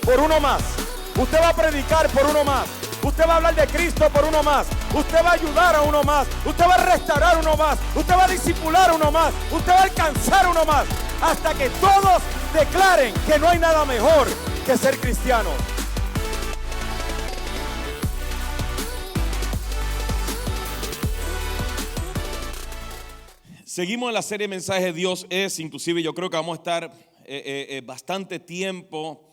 por uno más. Usted va a predicar por uno más. Usted va a hablar de Cristo por uno más. Usted va a ayudar a uno más. Usted va a restaurar a uno más. Usted va a discipular a uno más. Usted va a alcanzar a uno más. Hasta que todos declaren que no hay nada mejor que ser cristiano. Seguimos en la serie Mensaje Dios es. Inclusive yo creo que vamos a estar bastante tiempo.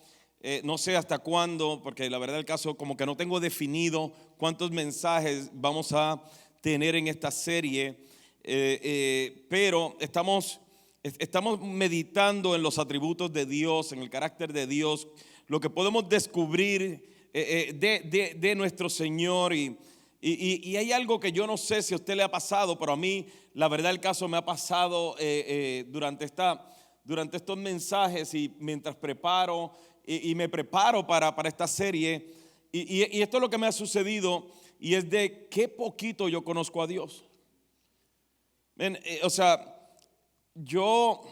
No sé hasta cuándo, porque la verdad del caso como que no tengo definido cuántos mensajes vamos a tener en esta serie, pero estamos meditando en los atributos de Dios, en el carácter de Dios, lo que podemos descubrir de nuestro Señor. Y hay algo que yo no sé si a usted le ha pasado, pero a mí la verdad del caso me ha pasado durante estos mensajes y mientras preparo y me preparo para esta serie, y esto es lo que me ha sucedido, y es de qué poquito yo conozco a Dios. O sea, yo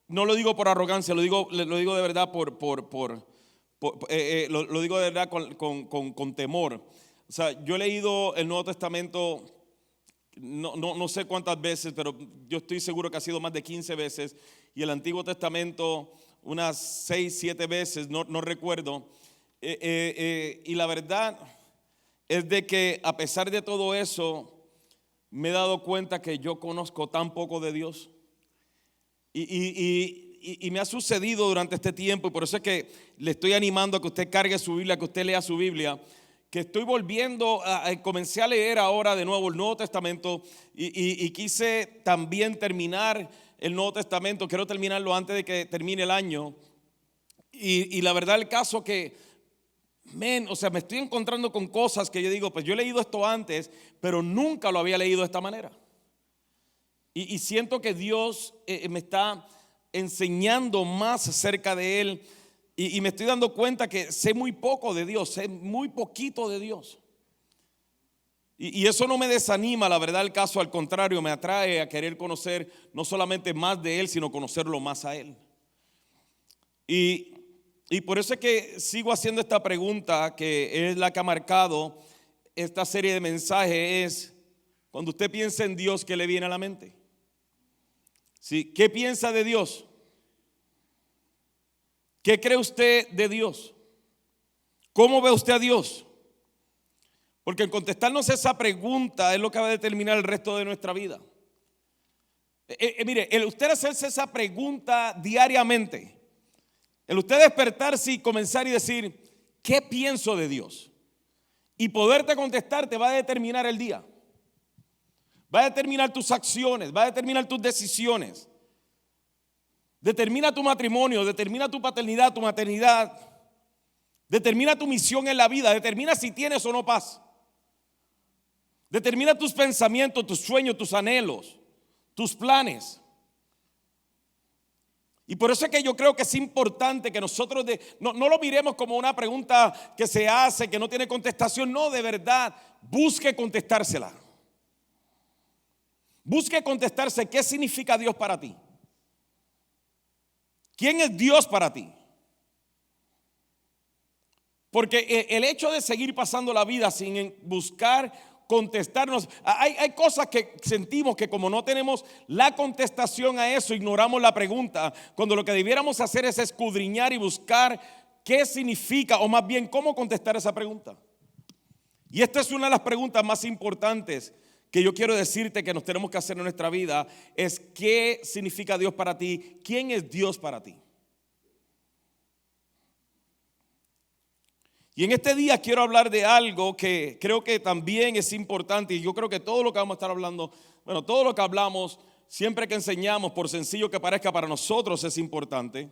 no lo digo por arrogancia, lo digo de verdad lo digo de verdad con temor. O sea, yo he leído el Nuevo Testamento no sé cuántas veces, pero yo estoy seguro que ha sido más de 15 veces, y el Antiguo Testamento unas 6, 7 veces, no recuerdo, y la verdad es de que a pesar de todo eso me he dado cuenta que yo conozco tan poco de Dios, y me ha sucedido durante este tiempo, y por eso es que le estoy animando a que usted cargue su Biblia, que usted lea su Biblia, que estoy volviendo comencé a leer ahora de nuevo el Nuevo Testamento, y quise también terminar el Nuevo Testamento. Quiero terminarlo antes de que termine el año, y la verdad el caso que o sea, me estoy encontrando con cosas que yo digo, pues yo he leído esto antes, pero nunca lo había leído de esta manera, y siento que Dios me está enseñando más acerca de Él. Y me estoy dando cuenta que sé muy poco de Dios, sé muy poquito de Dios. Y eso no me desanima, la verdad el caso, al contrario, me atrae a querer conocer no solamente más de Él, sino conocerlo más a Él. Y por eso es que sigo haciendo esta pregunta, que es la que ha marcado esta serie de mensajes, es: cuando usted piensa en Dios, ¿qué le viene a la mente? ¿Sí? ¿Qué piensa de Dios? ¿Qué cree usted de Dios? ¿Cómo ve usted a Dios? Porque el contestarnos esa pregunta es lo que va a determinar el resto de nuestra vida. Mire, el usted hacerse esa pregunta diariamente, el usted despertarse y comenzar y decir, ¿qué pienso de Dios? Y poderte contestar te va a determinar el día. Va a determinar tus acciones, va a determinar tus decisiones. Determina tu matrimonio, determina tu paternidad, tu maternidad, determina tu misión en la vida, determina si tienes o no paz, determina tus pensamientos, tus sueños, tus anhelos, tus planes. Y por eso es que yo creo que es importante que nosotros no lo miremos como una pregunta que se hace, que no tiene contestación. No, de verdad, busque contestársela. Busque contestarse qué significa Dios para ti. ¿Quién es Dios para ti? Porque el hecho de seguir pasando la vida sin buscar contestarnos, hay cosas que sentimos que como no tenemos la contestación a eso, ignoramos la pregunta, cuando lo que debiéramos hacer es escudriñar y buscar qué significa, o más bien cómo contestar esa pregunta. Y esta es una de las preguntas más importantes que yo quiero decirte que nos tenemos que hacer en nuestra vida, es ¿qué significa Dios para ti? ¿Quién es Dios para ti? Y en este día quiero hablar de algo que creo que también es importante, y yo creo que todo lo que vamos a estar hablando, bueno, todo lo que hablamos, siempre que enseñamos, por sencillo que parezca, para nosotros es importante.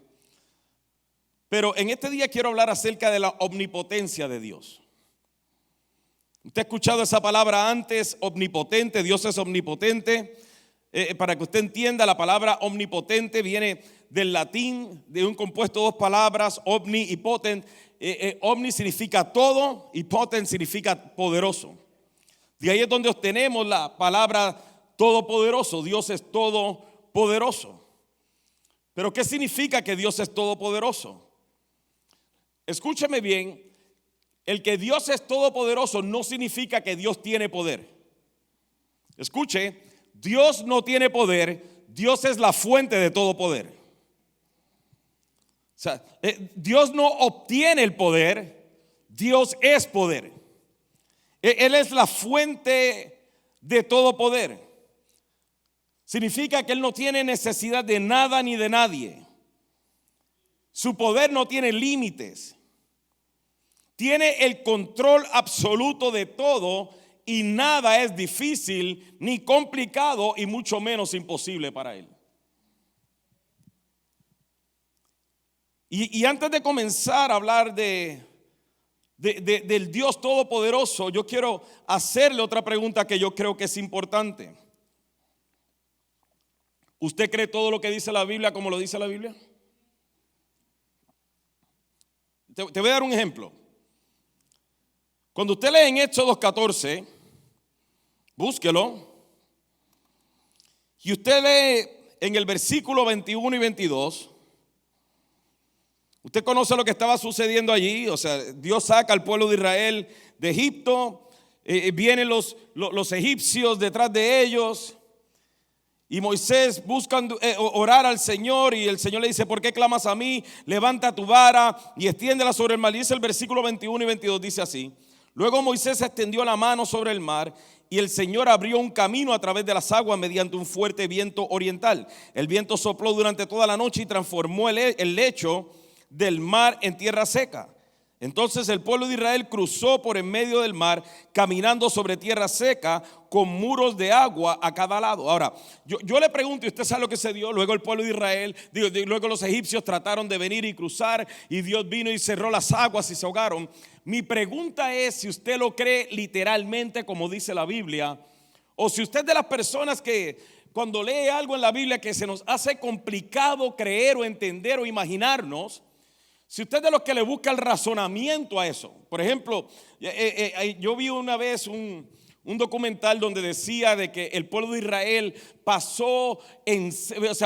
Pero en este día quiero hablar acerca de la omnipotencia de Dios. Usted ha escuchado esa palabra antes, omnipotente. Dios es omnipotente. Para que usted entienda, la palabra omnipotente viene del latín, de un compuesto de dos palabras, omni y potent. Omni significa todo y potent significa poderoso. De ahí es donde obtenemos la palabra todopoderoso. Dios es todopoderoso. Pero ¿qué significa que Dios es todopoderoso? escúcheme bien, el que Dios es todopoderoso no significa que Dios tiene poder. Escuche, Dios no tiene poder, Dios es la fuente de todo poder. O sea, Dios no obtiene el poder, Dios es poder. Él es la fuente de todo poder. Significa que Él no tiene necesidad de nada ni de nadie. Su poder no tiene límites. Tiene el control absoluto de todo y nada es difícil ni complicado y mucho menos imposible para Él. Y antes de comenzar a hablar del Dios Todopoderoso, yo quiero hacerle otra pregunta que yo creo que es importante. ¿Usted cree todo lo que dice la Biblia como lo dice la Biblia? Te voy a dar un ejemplo. Cuando usted lee en Éxodo 14, búsquelo, y usted lee en el versículo 21 y 22, usted conoce lo que estaba sucediendo allí. O sea, Dios saca al pueblo de Israel de Egipto, vienen los egipcios detrás de ellos, y Moisés busca orar al Señor, y el Señor le dice: ¿por qué clamas a mí? Levanta tu vara y extiéndela sobre el mar. Y dice el versículo 21 y 22, dice así: luego Moisés extendió la mano sobre el mar, y el Señor abrió un camino a través de las aguas mediante un fuerte viento oriental. El viento sopló durante toda la noche y transformó el lecho del mar en tierra seca. Entonces el pueblo de Israel cruzó por en medio del mar, caminando sobre tierra seca, con muros de agua a cada lado. Ahora, yo le pregunto, y usted sabe lo que se dio. Luego el pueblo de Israel, luego los egipcios trataron de venir y cruzar, y Dios vino y cerró las aguas y se ahogaron. Mi pregunta es si usted lo cree literalmente como dice la Biblia, o si usted es de las personas que cuando lee algo en la Biblia que se nos hace complicado creer o entender o imaginarnos, si usted es de los que le busca el razonamiento a eso. Por ejemplo, yo vi una vez un documental donde decía de que el pueblo de Israel pasó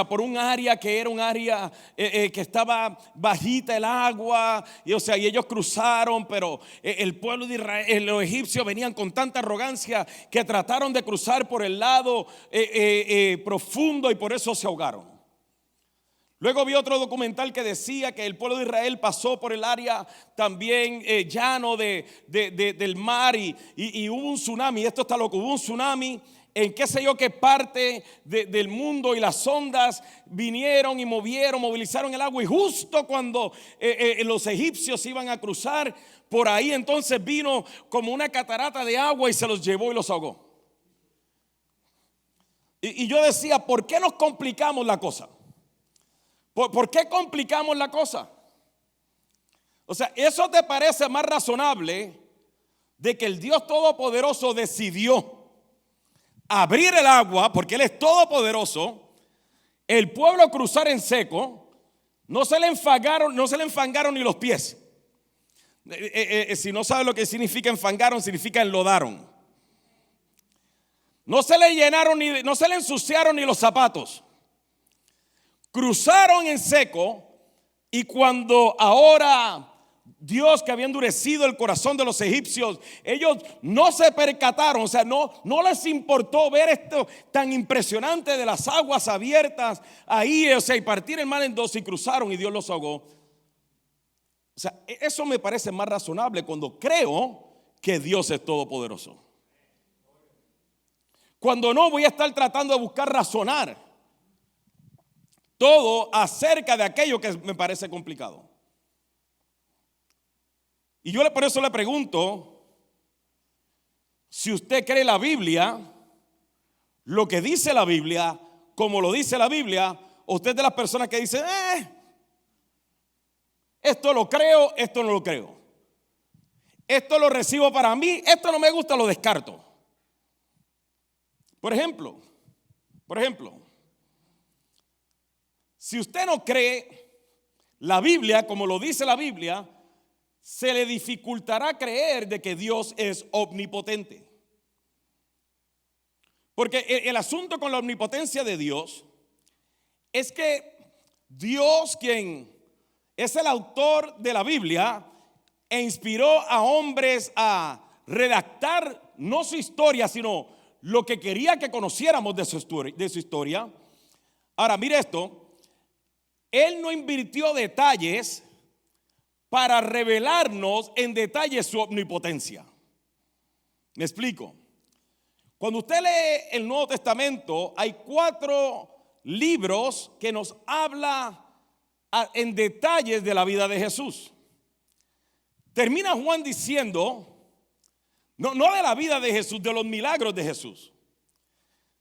por un área que era un área que estaba bajita el agua, y ellos cruzaron, pero el pueblo de Israel, los egipcios venían con tanta arrogancia que trataron de cruzar por el lado profundo, y por eso se ahogaron. Luego vi otro documental que decía que el pueblo de Israel pasó por el área también llano del mar, y hubo un tsunami. Esto está loco, hubo un tsunami en qué sé yo qué parte del mundo, y las ondas vinieron y movilizaron el agua, y justo cuando los egipcios iban a cruzar por ahí, entonces vino como una catarata de agua y se los llevó y los ahogó. Y yo decía, ¿por qué nos complicamos la cosa? ¿Por qué complicamos la cosa? O sea, ¿eso te parece más razonable de que el Dios Todopoderoso decidió abrir el agua porque Él es todopoderoso, el pueblo cruzar en seco, no se le enfangaron ni los pies? Si no sabe lo que significa enfangaron, significa enlodaron. No se le llenaron no se le ensuciaron ni los zapatos. Cruzaron en seco, y cuando ahora Dios, que había endurecido el corazón de los egipcios, ellos no se percataron, no les importó ver esto tan impresionante de las aguas abiertas ahí, y partir el mar en dos, y cruzaron y Dios los ahogó. Eso me parece más razonable cuando creo que Dios es todopoderoso. Cuando no, voy a estar tratando de buscar razonar todo acerca de aquello que me parece complicado. Y yo por eso le pregunto, si usted cree la Biblia, lo que dice la Biblia, como lo dice la Biblia, o usted es de las personas que dicen, esto lo creo, esto no lo creo. Esto lo recibo para mí, esto no me gusta, lo descarto. Por ejemplo, si usted no cree la Biblia como lo dice la Biblia, se le dificultará creer de que Dios es omnipotente. Porque el asunto con la omnipotencia de Dios es que Dios, quien es el autor de la Biblia, e inspiró a hombres a redactar no su historia, sino lo que quería que conociéramos de su historia. Ahora, mire esto, Él no invirtió detalles para revelarnos en detalle su omnipotencia. Me explico. Cuando usted lee el Nuevo Testamento, hay 4 libros que nos habla en detalles de la vida de Jesús. Termina Juan diciendo, no de la vida de Jesús, de los milagros de Jesús.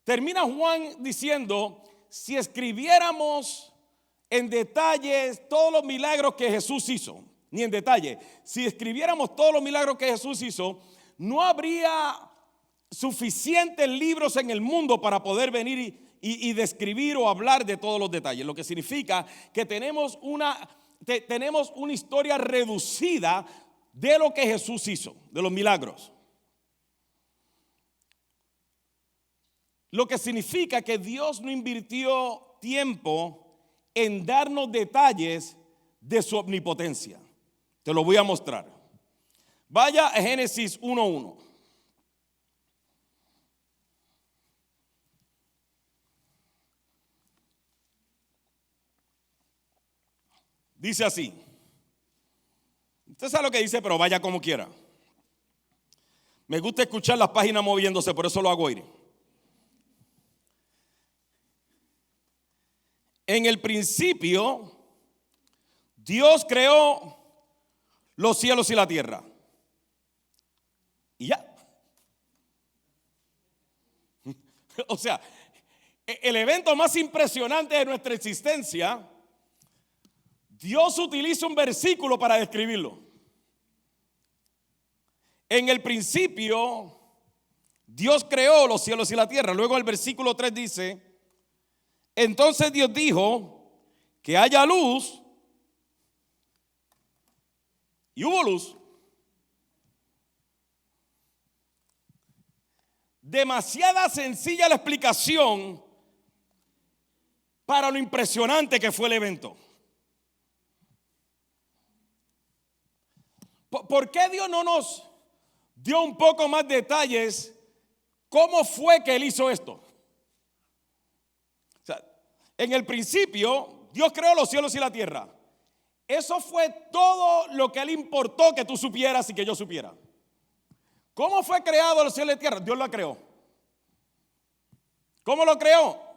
Termina Juan diciendo, si escribiéramos en detalles todos los milagros que Jesús hizo, ni en detalle, si escribiéramos todos los milagros que Jesús hizo, no habría suficientes libros en el mundo para poder venir y describir o hablar de todos los detalles. Lo que significa que tenemos una historia reducida de lo que Jesús hizo, de los milagros. Lo que significa que Dios no invirtió tiempo en darnos detalles de su omnipotencia. Te lo voy a mostrar. Vaya a Génesis 1:1. Dice así. Usted sabe lo que dice, pero vaya como quiera. Me gusta escuchar las páginas moviéndose, por eso lo hago ir. En el principio, Dios creó los cielos y la tierra. Y ya. O sea, el evento más impresionante de nuestra existencia, Dios utiliza un versículo para describirlo. En el principio, Dios creó los cielos y la tierra. Luego el versículo 3 dice, entonces Dios dijo que haya luz y hubo luz. Demasiada sencilla la explicación para lo impresionante que fue el evento. ¿Por qué Dios no nos dio un poco más detalles? ¿Cómo fue que Él hizo esto? O sea, en el principio, Dios creó los cielos y la tierra. Eso fue todo lo que a Él importó que tú supieras y que yo supiera. ¿Cómo fue creado los cielos y la tierra? Dios lo creó. ¿Cómo lo creó?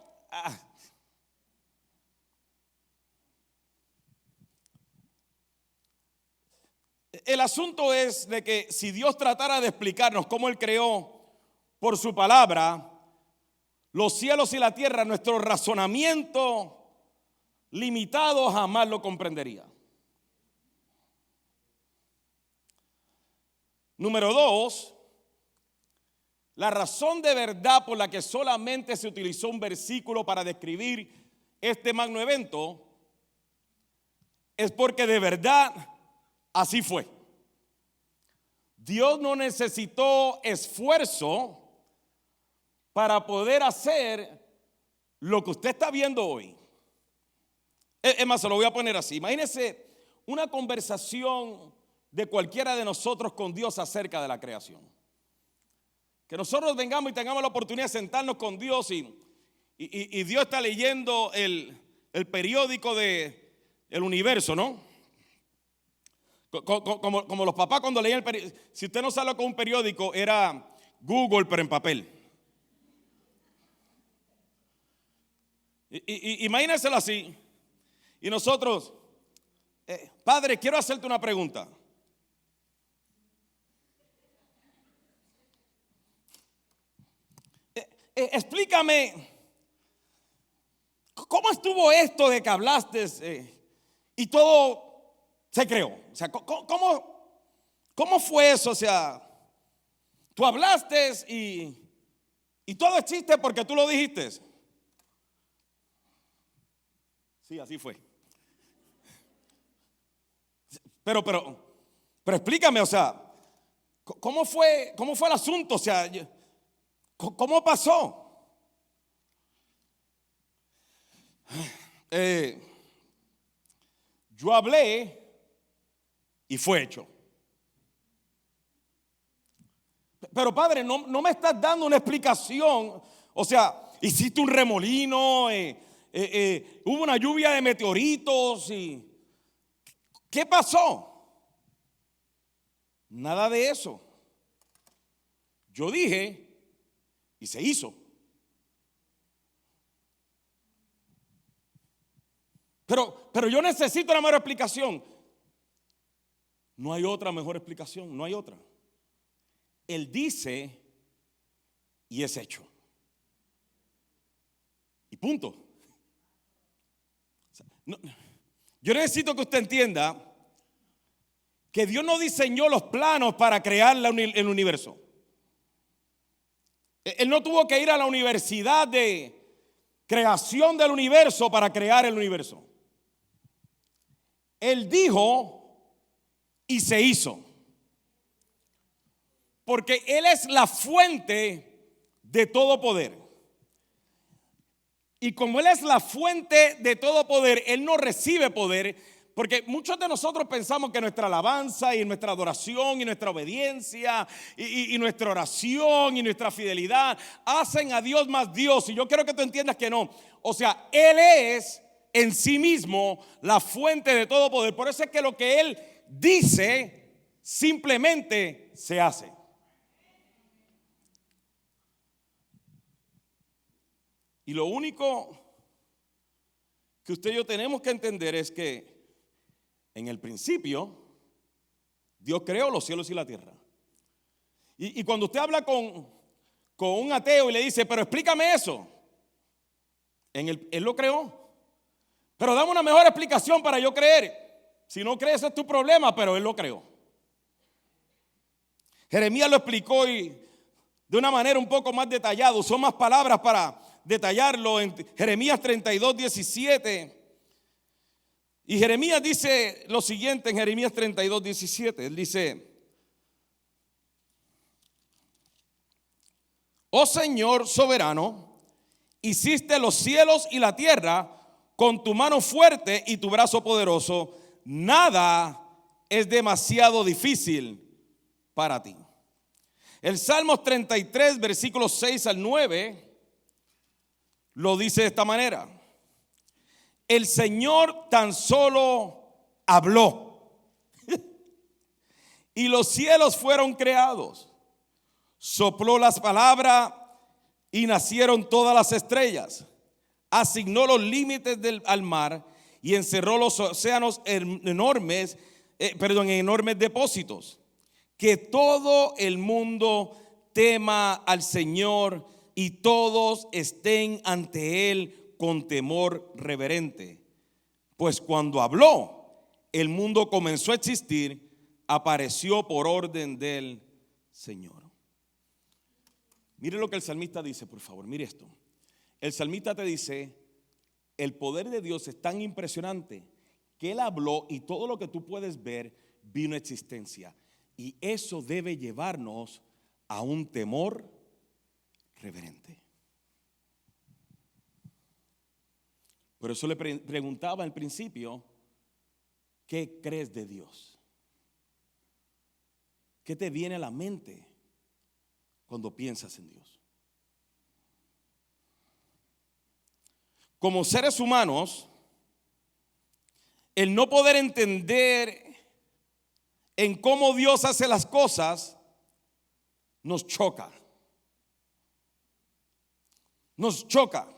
El asunto es de que si Dios tratara de explicarnos cómo Él creó por su palabra los cielos y la tierra, nuestro razonamiento limitado jamás lo comprendería. Número 2, la razón de verdad por la que solamente se utilizó un versículo para describir este magno evento es porque de verdad así fue. Dios no necesitó esfuerzo para poder hacer lo que usted está viendo hoy. Es más, se lo voy a poner así. Imagínese una conversación de cualquiera de nosotros con Dios acerca de la creación. Que nosotros vengamos y tengamos la oportunidad de sentarnos con Dios y Dios está leyendo el periódico del universo, ¿no? Como los papás cuando leían el periódico. Si usted no sabe lo que es un periódico, era Google pero en papel. Imagínenselo así. Y nosotros, padre, quiero hacerte una pregunta. Explícame, ¿cómo estuvo esto de que hablaste y todo se creó? O sea, ¿cómo fue eso? O sea, tú hablaste y todo existe porque tú lo dijiste. Sí, así fue. Pero explícame, o sea, ¿cómo fue el asunto? O sea, ¿cómo pasó? Yo hablé y fue hecho. Pero padre, no me estás dando una explicación. O sea, hiciste un remolino, hubo una lluvia de meteoritos y ¿qué pasó? Nada de eso. Yo dije y se hizo. Pero yo necesito una mejor explicación. No hay otra mejor explicación, no hay otra. Él dice y es hecho. Y punto. O sea, yo necesito que usted entienda que Dios no diseñó los planos para crear el universo. Él no tuvo que ir a la universidad de creación del universo para crear el universo. Él dijo y se hizo. Porque Él es la fuente de todo poder. Y como Él es la fuente de todo poder, Él no recibe poder. Porque muchos de nosotros pensamos que nuestra alabanza y nuestra adoración y nuestra obediencia y nuestra oración y nuestra fidelidad hacen a Dios más Dios. Y yo quiero que tú entiendas que no. O sea, Él es en sí mismo la fuente de todo poder. Por eso es que lo que Él dice simplemente se hace. Y lo único que usted y yo tenemos que entender es que en el principio Dios creó los cielos y la tierra. Y cuando usted habla con un ateo y le dice, pero explícame eso, él lo creó. Pero dame una mejor explicación para yo creer. Si no crees, es tu problema, pero Él lo creó. Jeremías lo explicó y de una manera un poco más detallada. Usó más palabras para detallarlo en Jeremías 32, 17. Y Jeremías dice lo siguiente en Jeremías 32, 17. Él dice: oh Señor soberano, hiciste los cielos y la tierra con tu mano fuerte y tu brazo poderoso. Nada es demasiado difícil para ti. El Salmos 33, versículos 6 al 9, lo dice de esta manera: el Señor tan solo habló y los cielos fueron creados. Sopló las palabras y nacieron todas las estrellas. Asignó los límites al mar y encerró los océanos en enormes depósitos. Que todo el mundo tema al Señor y todos estén ante Él con temor reverente. Pues cuando habló, el mundo comenzó a existir, apareció por orden del Señor. Mire lo que el salmista dice, por favor, mire esto. El salmista te dice: el poder de Dios es tan impresionante que Él habló y todo lo que tú puedes ver vino a existencia. Y eso debe llevarnos a un temor reverente. Por eso le preguntaba al principio: ¿qué crees de Dios? ¿Qué te viene a la mente cuando piensas en Dios? Como seres humanos, el no poder entender en cómo Dios hace las cosas nos choca. Nos choca.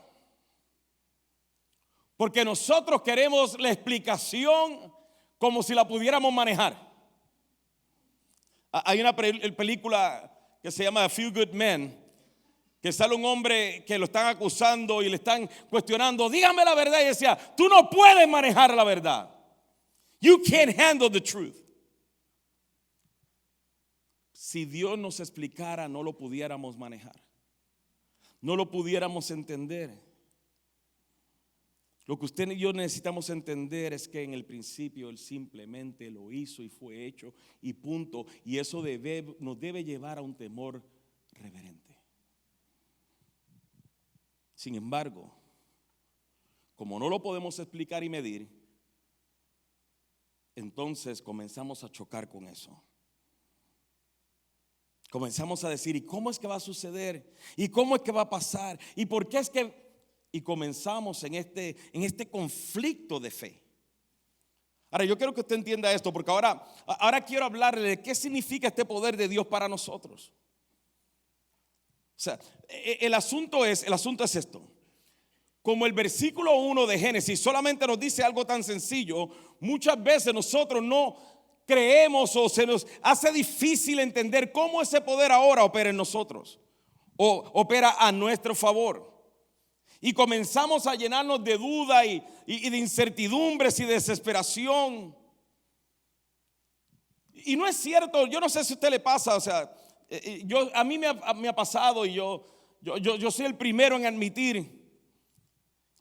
Porque nosotros queremos la explicación como si la pudiéramos manejar. Hay una película que se llama A Few Good Men, que sale un hombre que lo están acusando y le están cuestionando: dígame la verdad. Y decía: tú no puedes manejar la verdad. You can't handle the truth. Si Dios nos explicara, no lo pudiéramos manejar, no lo pudiéramos entender. Lo que usted y yo necesitamos entender es que en el principio Él simplemente lo hizo y fue hecho y punto. Y eso nos debe llevar a un temor reverente. Sin embargo, como no lo podemos explicar y medir, entonces comenzamos a chocar con eso. comenzamos a decir, ¿y cómo es que va a suceder? ¿Y cómo es que va a pasar? ¿Y por qué es que? Y comenzamos en este conflicto de fe. Ahora, yo quiero que usted entienda esto, porque ahora quiero hablarle de qué significa este poder de Dios para nosotros. O sea, el asunto es esto. Como el versículo 1 de Génesis solamente nos dice algo tan sencillo, muchas veces nosotros no creemos o se nos hace difícil entender cómo ese poder ahora opera en nosotros o opera a nuestro favor. Y comenzamos a llenarnos de duda y de incertidumbres y de desesperación. Y no es cierto, yo no sé si a usted le pasa, o sea, a mí me ha pasado y yo soy el primero en admitir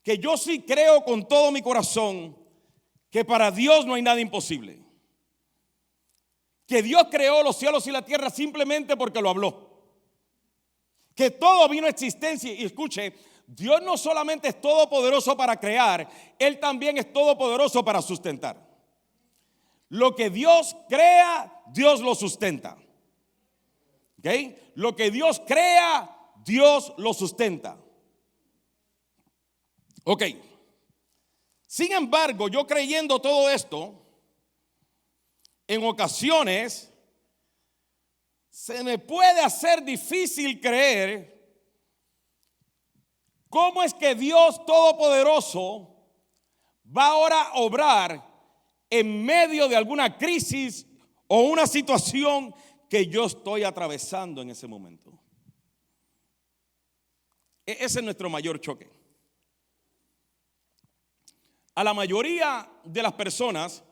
que yo sí creo con todo mi corazón que para Dios no hay nada imposible. Que Dios creó los cielos y la tierra simplemente porque lo habló. Que todo vino a existencia. Y escuche, Dios no solamente es todopoderoso para crear, Él también es todopoderoso para sustentar. Lo que Dios crea, Dios lo sustenta. ¿Okay? Lo que Dios crea, Dios lo sustenta. Ok. Sin embargo, yo creyendo todo esto, en ocasiones se me puede hacer difícil creer cómo es que Dios Todopoderoso va ahora a obrar en medio de alguna crisis o una situación que yo estoy atravesando en ese momento. Ese es nuestro mayor choque. A la mayoría de las personas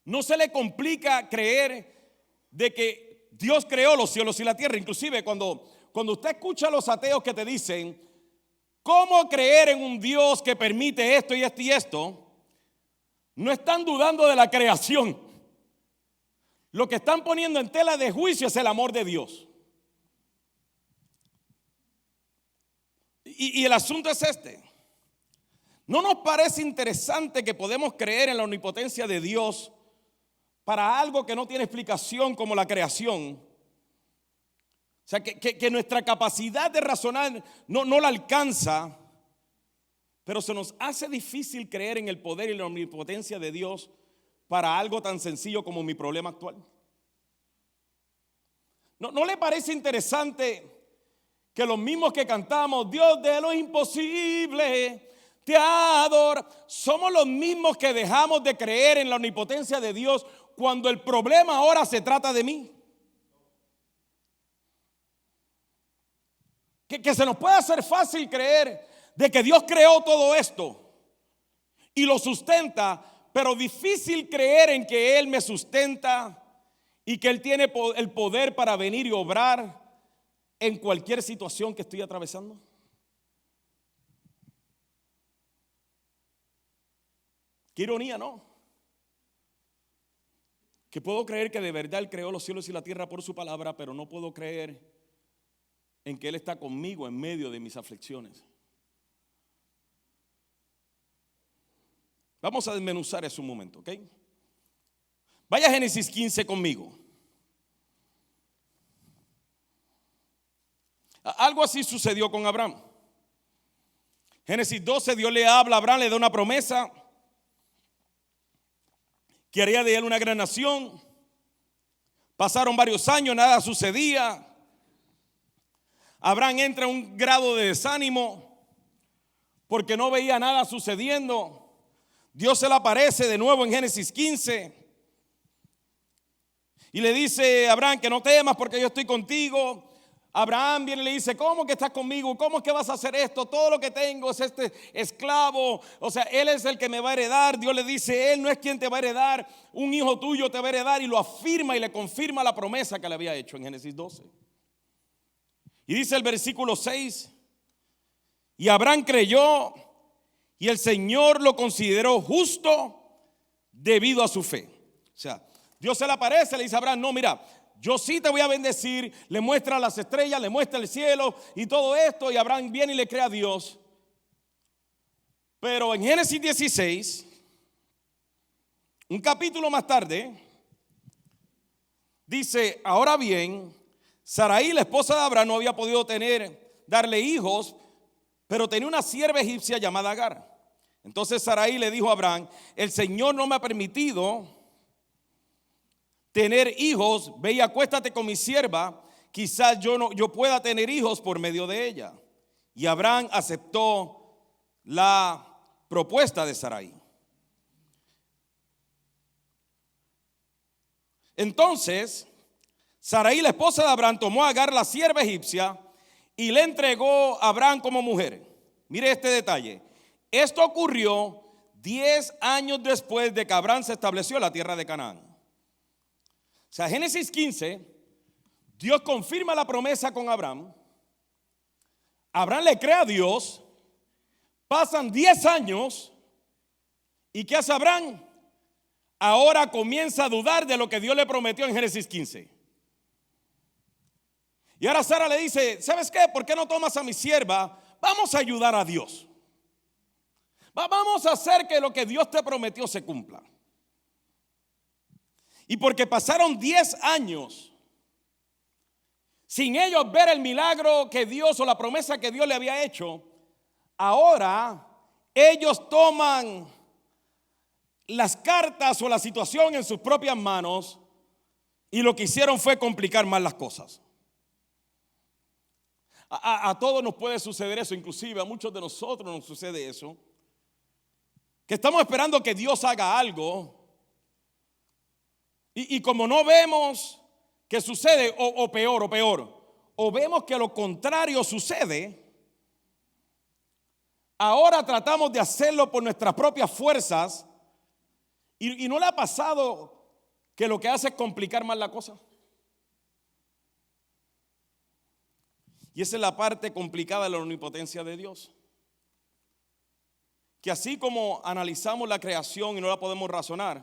no se le complica creer de que Dios creó los cielos y la tierra. Inclusive cuando usted escucha a los ateos que te dicen, ¿cómo creer en un Dios que permite esto y esto y esto? No están dudando de la creación. Lo que están poniendo en tela de juicio es el amor de Dios. Y el asunto es este. ¿No nos parece interesante que podemos creer en la omnipotencia de Dios para algo que no tiene explicación como la creación? O sea, que nuestra capacidad de razonar no la alcanza, pero se nos hace difícil creer en el poder y la omnipotencia de Dios para algo tan sencillo como mi problema actual. ¿No le parece interesante que los mismos que cantamos, Dios de lo imposible, te adoro, somos los mismos que dejamos de creer en la omnipotencia de Dios cuando el problema ahora se trata de mí? Que se nos puede hacer fácil creer de que Dios creó todo esto y lo sustenta, pero difícil creer en que Él me sustenta y que Él tiene el poder para venir y obrar en cualquier situación que estoy atravesando. Qué ironía, ¿no? Que puedo creer que de verdad Él creó los cielos y la tierra por su palabra, pero no puedo creer en que Él está conmigo en medio de mis aflicciones. Vamos a desmenuzar eso un momento, ¿ok? Vaya a Génesis 15 conmigo. Algo así sucedió con Abraham. Génesis 12, Dios le habla a Abraham, le da una promesa que haría de él una gran nación. Pasaron varios años, nada sucedía. Abraham entra en un grado de desánimo porque no veía nada sucediendo. Dios se le aparece de nuevo en Génesis 15 y le dice a Abraham que no temas porque yo estoy contigo. Abraham viene y le dice, ¿cómo que estás conmigo? ¿Cómo es que vas a hacer esto? Todo lo que tengo es este esclavo. O sea, él es el que me va a heredar. Dios le dice, él no es quien te va a heredar. Un hijo tuyo te va a heredar. Y lo afirma y le confirma la promesa que le había hecho en Génesis 12. Y dice el versículo 6, y Abraham creyó y el Señor lo consideró justo debido a su fe. O sea, Dios se le aparece, le dice a Abraham, no, mira, yo sí te voy a bendecir. Le muestra las estrellas, le muestra el cielo y todo esto. Y Abraham viene y le cree a Dios. Pero en Génesis 16, un capítulo más tarde, dice, ahora bien, Sarai, la esposa de Abraham, no había podido darle hijos, pero tenía una sierva egipcia llamada Agar. Entonces Sarai le dijo a Abraham: el Señor no me ha permitido tener hijos, ve y acuéstate con mi sierva, quizás yo pueda tener hijos por medio de ella. Y Abraham aceptó la propuesta de Sarai. Entonces Sarai, la esposa de Abraham, tomó a Agar, la sierva egipcia, y le entregó a Abraham como mujer. Mire este detalle. Esto ocurrió 10 años después de que Abraham se estableció en la tierra de Canaán. O sea, Génesis 15, Dios confirma la promesa con Abraham. Abraham le cree a Dios. Pasan 10 años. ¿Y qué hace Abraham? Ahora comienza a dudar de lo que Dios le prometió en Génesis 15. Y ahora Sara le dice: ¿sabes qué? ¿Por qué no tomas a mi sierva? Vamos a ayudar a Dios. Vamos a hacer que lo que Dios te prometió se cumpla. Y porque pasaron 10 años sin ellos ver el milagro que Dios o la promesa que Dios le había hecho, ahora ellos toman las cartas o la situación en sus propias manos y lo que hicieron fue complicar más las cosas. A todos nos puede suceder eso, inclusive a muchos de nosotros nos sucede eso, que estamos esperando que Dios haga algo y como no vemos que sucede, o peor, o vemos que lo contrario sucede, ahora tratamos de hacerlo por nuestras propias fuerzas. ¿Y no le ha pasado que lo que hace es complicar más la cosa? Y esa es la parte complicada de la omnipotencia de Dios. Que así como analizamos la creación y no la podemos razonar,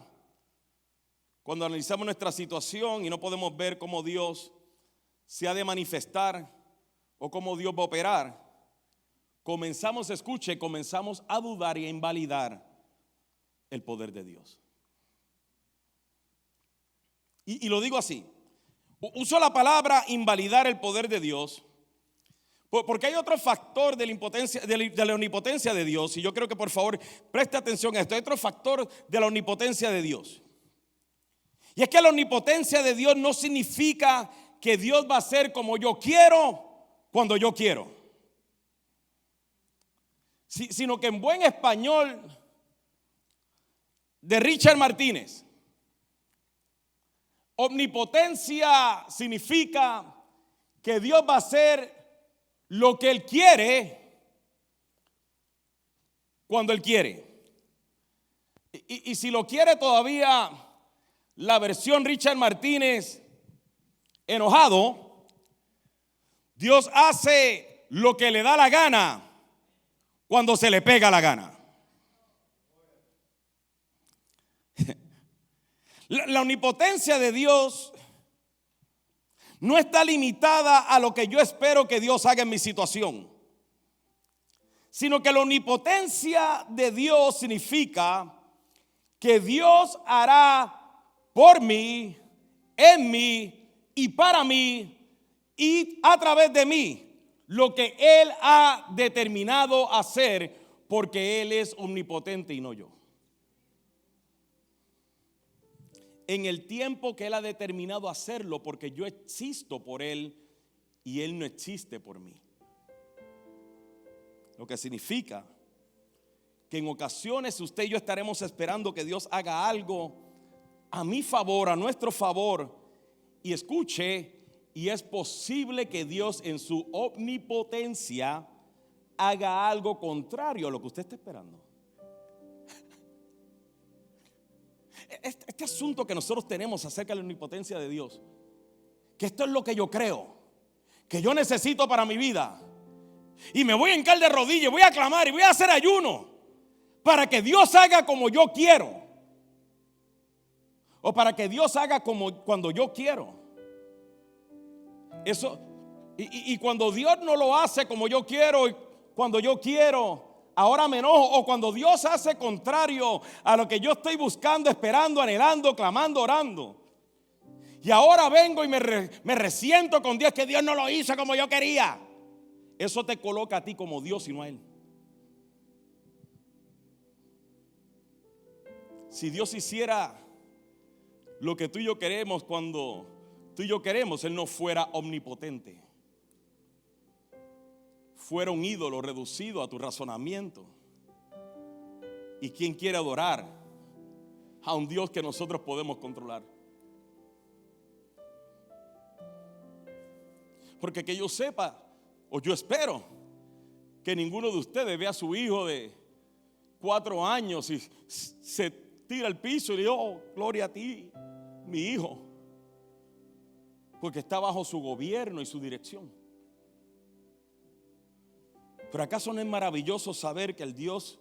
cuando analizamos nuestra situación y no podemos ver cómo Dios se ha de manifestar o cómo Dios va a operar, comenzamos a dudar y a invalidar el poder de Dios. Y lo digo así, uso la palabra invalidar el poder de Dios, porque hay otro factor de la omnipotencia de Dios, y yo creo que por favor preste atención a esto. Hay otro factor de la omnipotencia de Dios, y es que la omnipotencia de Dios no significa que Dios va a hacer como yo quiero, cuando yo quiero, sino que en buen español de Richard Martínez, omnipotencia significa que Dios va a hacer lo que Él quiere, cuando Él quiere. Y si lo quiere todavía la versión Richard Martínez enojado, Dios hace lo que le da la gana, cuando se le pega la gana. La omnipotencia de Dios no está limitada a lo que yo espero que Dios haga en mi situación, sino que la omnipotencia de Dios significa que Dios hará por mí, en mí y para mí y a través de mí lo que Él ha determinado hacer, porque Él es omnipotente y no yo. En el tiempo que Él ha determinado hacerlo, porque yo existo por Él y Él no existe por mí. Lo que significa que en ocasiones usted y yo estaremos esperando que Dios haga algo a mi favor, a nuestro favor, y escuche, y es posible que Dios en su omnipotencia haga algo contrario a lo que usted está esperando. Este asunto que nosotros tenemos acerca de la omnipotencia de Dios, que esto es lo que yo creo, que yo necesito para mi vida, y me voy a hincar de rodillas, voy a clamar y voy a hacer ayuno para que Dios haga como yo quiero, o para que Dios haga como cuando yo quiero. Eso, y cuando Dios no lo hace como yo quiero, y cuando yo quiero, ahora me enojo. O cuando Dios hace contrario a lo que yo estoy buscando, esperando, anhelando, clamando, orando. Y ahora vengo y me resiento con Dios, que Dios no lo hizo como yo quería. Eso te coloca a ti como Dios y no a Él. Si Dios hiciera lo que tú y yo queremos cuando tú y yo queremos, Él no fuera omnipotente. Fuera un ídolo reducido a tu razonamiento. ¿Y quién quiere adorar a un Dios que nosotros podemos controlar? Porque que yo sepa, o yo espero, que ninguno de ustedes vea a su hijo de 4 años y se tira al piso y dice: oh, gloria a ti, mi hijo, porque está bajo su gobierno y su dirección. Pero ¿acaso no es maravilloso saber que el Dios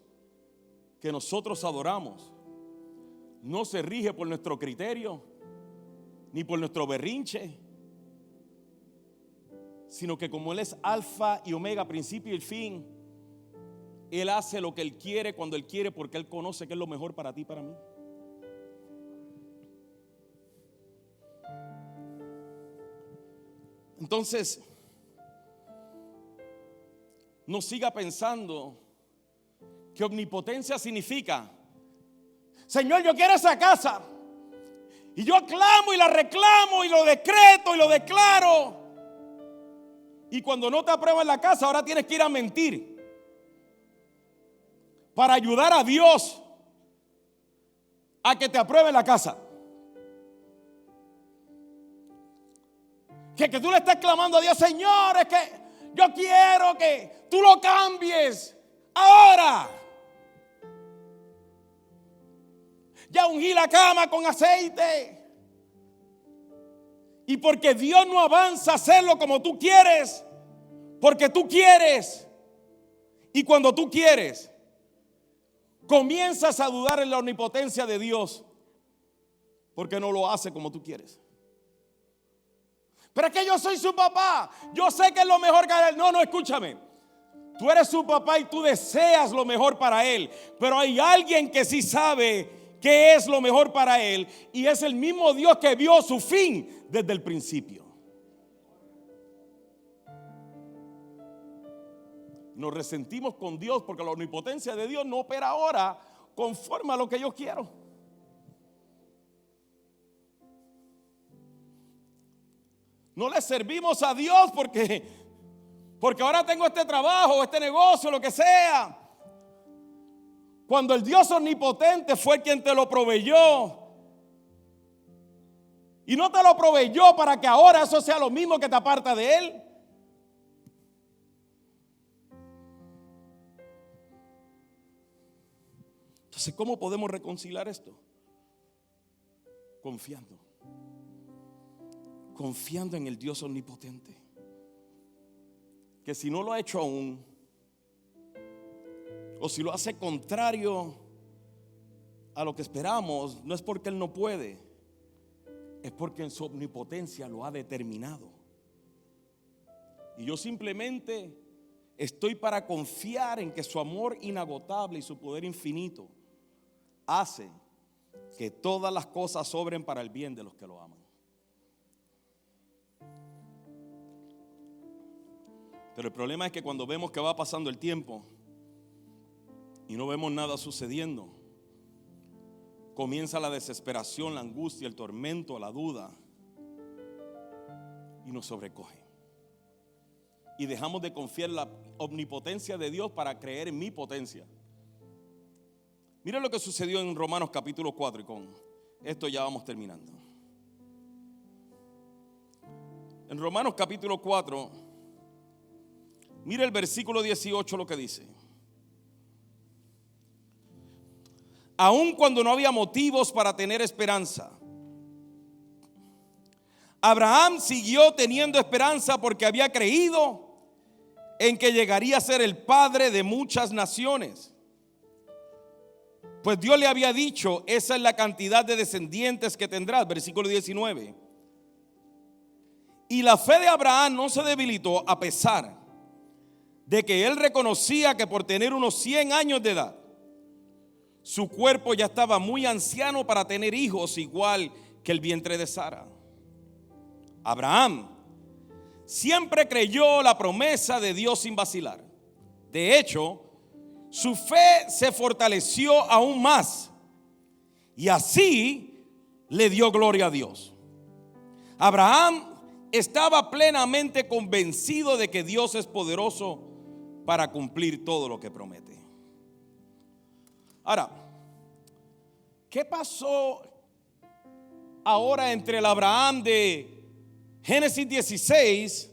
que nosotros adoramos no se rige por nuestro criterio ni por nuestro berrinche, sino que como Él es alfa y omega, principio y fin, Él hace lo que Él quiere cuando Él quiere, porque Él conoce que es lo mejor para ti y para mí? Entonces, no siga pensando que omnipotencia significa: Señor, yo quiero esa casa, y yo clamo y la reclamo y lo decreto y lo declaro, y cuando no te aprueban la casa, ahora tienes que ir a mentir para ayudar a Dios a que te apruebe la casa. Que tú le estás clamando a Dios: Señor, es que yo quiero que tú lo cambies ahora. Ya ungí la cama con aceite. Y porque Dios no avanza a hacerlo como tú quieres, porque tú quieres. Y cuando tú quieres, comienzas a dudar en la omnipotencia de Dios, porque no lo hace como tú quieres. Pero es que yo soy su papá, yo sé que es lo mejor para él. No, escúchame. Tú eres su papá y tú deseas lo mejor para él, pero hay alguien que sí sabe qué es lo mejor para él, y es el mismo Dios que vio su fin desde el principio. Nos resentimos con Dios porque la omnipotencia de Dios no opera ahora conforme a lo que yo quiero. No le servimos a Dios porque ahora tengo este trabajo, este negocio, lo que sea, cuando el Dios omnipotente fue quien te lo proveyó. Y no te lo proveyó para que ahora eso sea lo mismo que te aparta de Él. Entonces, ¿cómo podemos reconciliar esto? Confiando en el Dios omnipotente, que si no lo ha hecho aún, o si lo hace contrario a lo que esperamos, no es porque Él no puede, es porque en su omnipotencia lo ha determinado. Y yo simplemente estoy para confiar en que su amor inagotable y su poder infinito hace que todas las cosas obren para el bien de los que lo aman. Pero el problema es que cuando vemos que va pasando el tiempo y no vemos nada sucediendo, comienza la desesperación, la angustia, el tormento, la duda, y nos sobrecoge. Y dejamos de confiar en la omnipotencia de Dios para creer en mi potencia. Mira lo que sucedió en Romanos capítulo 4, y con esto ya vamos terminando. En Romanos capítulo 4, mira el versículo 18 lo que dice. Aun cuando no había motivos para tener esperanza, Abraham siguió teniendo esperanza porque había creído en que llegaría a ser el padre de muchas naciones. Pues Dios le había dicho: esa es la cantidad de descendientes que tendrás. Versículo 19. Y la fe de Abraham no se debilitó a pesar de que él reconocía que por tener unos 100 años de edad, su cuerpo ya estaba muy anciano para tener hijos, igual que el vientre de Sara. Abraham siempre creyó la promesa de Dios sin vacilar. De hecho, su fe se fortaleció aún más y así le dio gloria a Dios. Abraham estaba plenamente convencido de que Dios es poderoso para cumplir todo lo que promete. Ahora, ¿qué pasó ahora entre el Abraham de Génesis 16?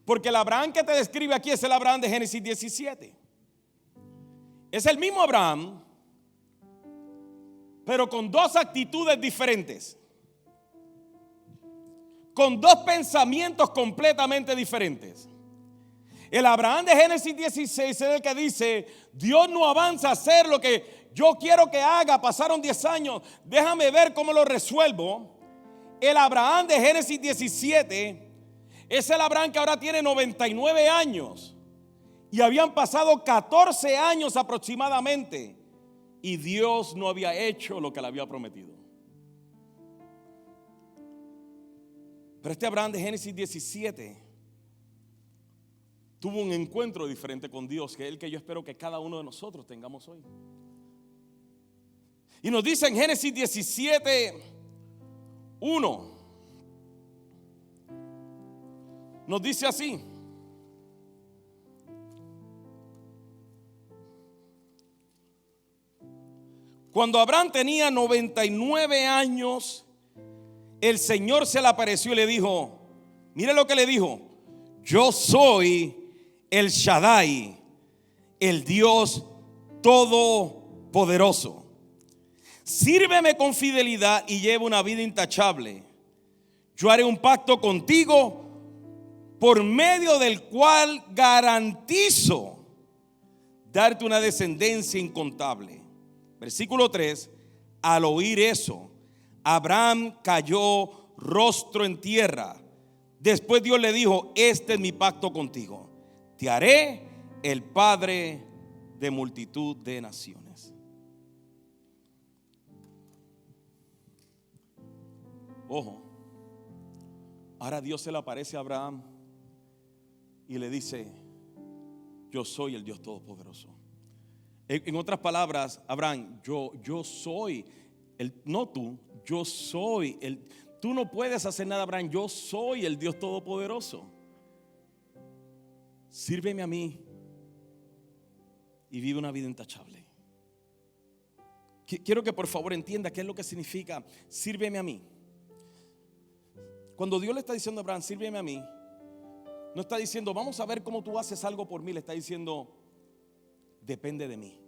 Porque el Abraham que te describe aquí es el Abraham de Génesis 17. Es el mismo Abraham, pero con dos actitudes diferentes, con dos pensamientos completamente diferentes. El Abraham de Génesis 16 es el que dice: Dios no avanza a hacer lo que yo quiero que haga. Pasaron 10 años, déjame ver cómo lo resuelvo. El Abraham de Génesis 17 es el Abraham que ahora tiene 99 años y habían pasado 14 años aproximadamente y Dios no había hecho lo que le había prometido. Pero este Abraham de Génesis 17 tuvo un encuentro diferente con Dios, que es el que yo espero que cada uno de nosotros tengamos hoy. Y nos dice en Génesis 17, 1, nos dice así: cuando Abraham tenía 99 años, el Señor se le apareció y le dijo, mire lo que le dijo: yo soy el Shaddai, el Dios todopoderoso. Sírveme con fidelidad y lleva una vida intachable. Yo haré un pacto contigo por medio del cual garantizo darte una descendencia incontable. Versículo 3, al oír eso, Abraham cayó rostro en tierra. Después Dios le dijo: este es mi pacto contigo, te haré el padre de multitud de naciones. Ojo, ahora Dios se le aparece a Abraham y le dice: yo soy el Dios todopoderoso. En otras palabras, Abraham, yo soy no tú, yo soy tú no puedes hacer nada, Abraham, yo soy el Dios todopoderoso. Sírveme a mí y vive una vida intachable. Quiero que por favor entienda qué es lo que significa sírveme a mí. Cuando Dios le está diciendo a Abraham, sírveme a mí, no está diciendo vamos a ver cómo tú haces algo por mí. Le está diciendo depende de mí,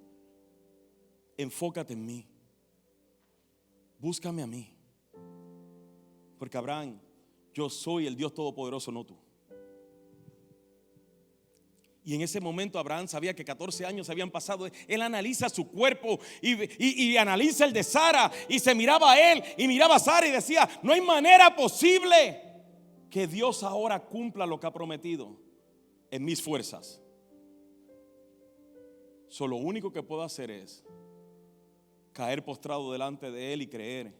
enfócate en mí, búscame a mí. Porque Abraham, yo soy el Dios todopoderoso, no tú. Y en ese momento Abraham sabía que 14 años habían pasado. Él analiza su cuerpo y analiza el de Sara, y se miraba a él y miraba a Sara y decía: no hay manera posible que Dios ahora cumpla lo que ha prometido en mis fuerzas. Lo único que puedo hacer es caer postrado delante de él y creer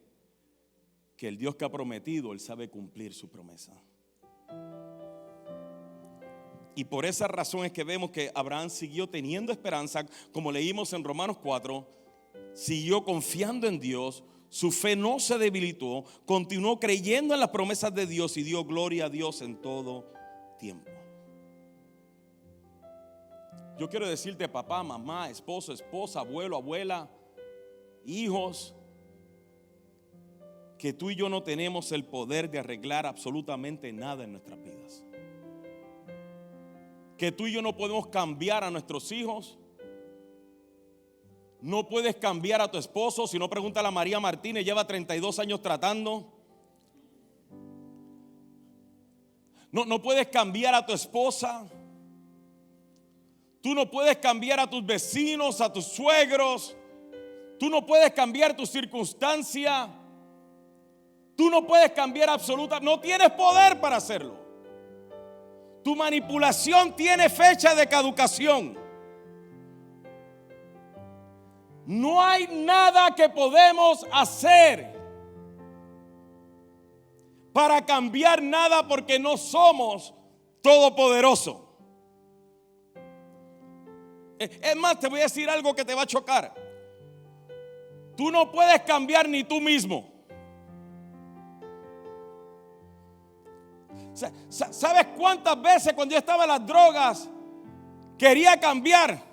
que el Dios que ha prometido, él sabe cumplir su promesa. Y por esa razón es que vemos que Abraham siguió teniendo esperanza, como leímos en Romanos 4, siguió confiando en Dios, su fe no se debilitó, continuó creyendo en las promesas de Dios y dio gloria a Dios en todo tiempo. Yo quiero decirte, papá, mamá, esposo, esposa, abuelo, abuela, hijos, que tú y yo no tenemos el poder de arreglar absolutamente nada en nuestras vidas. Que tú y yo no podemos cambiar a nuestros hijos. No puedes cambiar a tu esposo. Si no, pregúntale a María Martínez, lleva 32 años tratando. No puedes cambiar a tu esposa. Tú no puedes cambiar a tus vecinos, a tus suegros. Tú no puedes cambiar tu circunstancia. Tú no puedes cambiar absolutamente. No tienes poder para hacerlo. Tu manipulación tiene fecha de caducación. No hay nada que podemos hacer para cambiar nada porque no somos todopoderosos. Es más, te voy a decir algo que te va a chocar. Tú no puedes cambiar ni tú mismo. ¿Sabes cuántas veces cuando yo estaba en las drogas quería cambiar?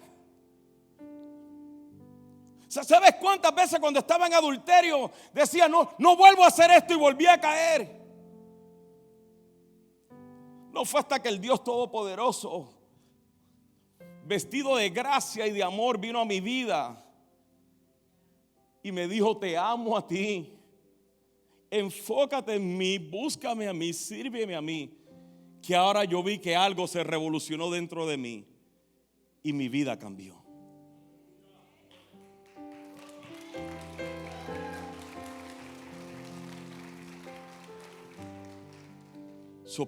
¿Sabes cuántas veces cuando estaba en adulterio decía no vuelvo a hacer esto y volví a caer? No fue hasta que el Dios Todopoderoso, vestido de gracia y de amor, vino a mi vida y me dijo: te amo a ti, enfócate en mí, búscame a mí, sírveme a mí. Que ahora yo vi que algo se revolucionó dentro de mí y mi vida cambió.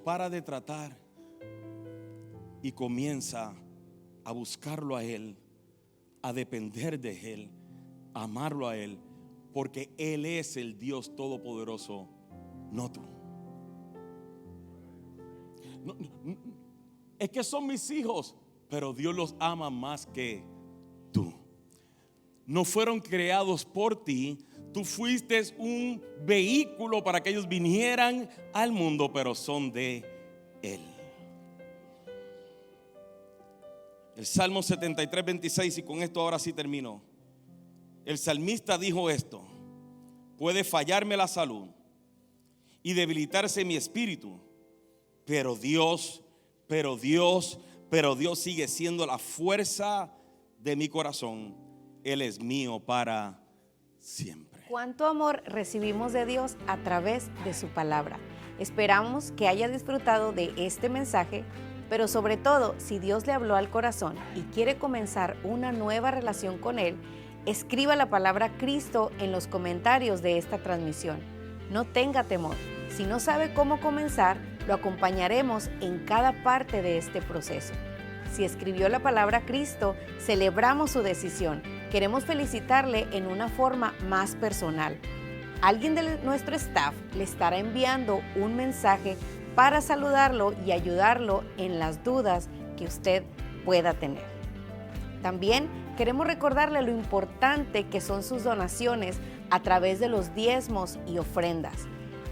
Para de tratar y comienza a buscarlo a Él, a depender de Él, a amarlo a Él, porque Él es el Dios Todopoderoso, no tú. Es que son mis hijos, pero Dios los ama más que tú. No fueron creados por ti. Tú fuiste un vehículo para que ellos vinieran al mundo, pero son de Él. El Salmo 73, 26, y con esto ahora sí termino. El salmista dijo esto: puede fallarme la salud y debilitarse mi espíritu, pero Dios sigue siendo la fuerza de mi corazón. Él es mío para siempre. Cuánto amor recibimos de Dios a través de su palabra. Esperamos que haya disfrutado de este mensaje, pero sobre todo, si Dios le habló al corazón y quiere comenzar una nueva relación con Él, escriba la palabra Cristo en los comentarios de esta transmisión. No tenga temor. Si no sabe cómo comenzar, lo acompañaremos en cada parte de este proceso. Si escribió la palabra Cristo, celebramos su decisión. Queremos felicitarle en una forma más personal. Alguien de nuestro staff le estará enviando un mensaje para saludarlo y ayudarlo en las dudas que usted pueda tener. También queremos recordarle lo importante que son sus donaciones a través de los diezmos y ofrendas,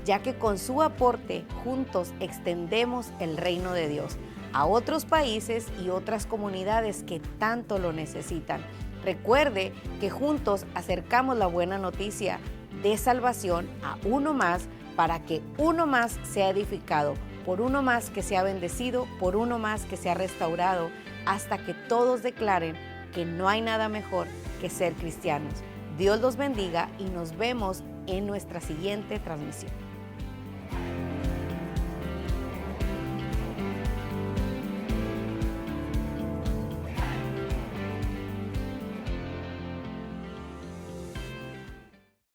ya que con su aporte juntos extendemos el reino de Dios a otros países y otras comunidades que tanto lo necesitan. Recuerde que juntos acercamos la buena noticia de salvación a uno más, para que uno más sea edificado, por uno más que sea bendecido, por uno más que sea restaurado, hasta que todos declaren que no hay nada mejor que ser cristianos. Dios los bendiga y nos vemos en nuestra siguiente transmisión.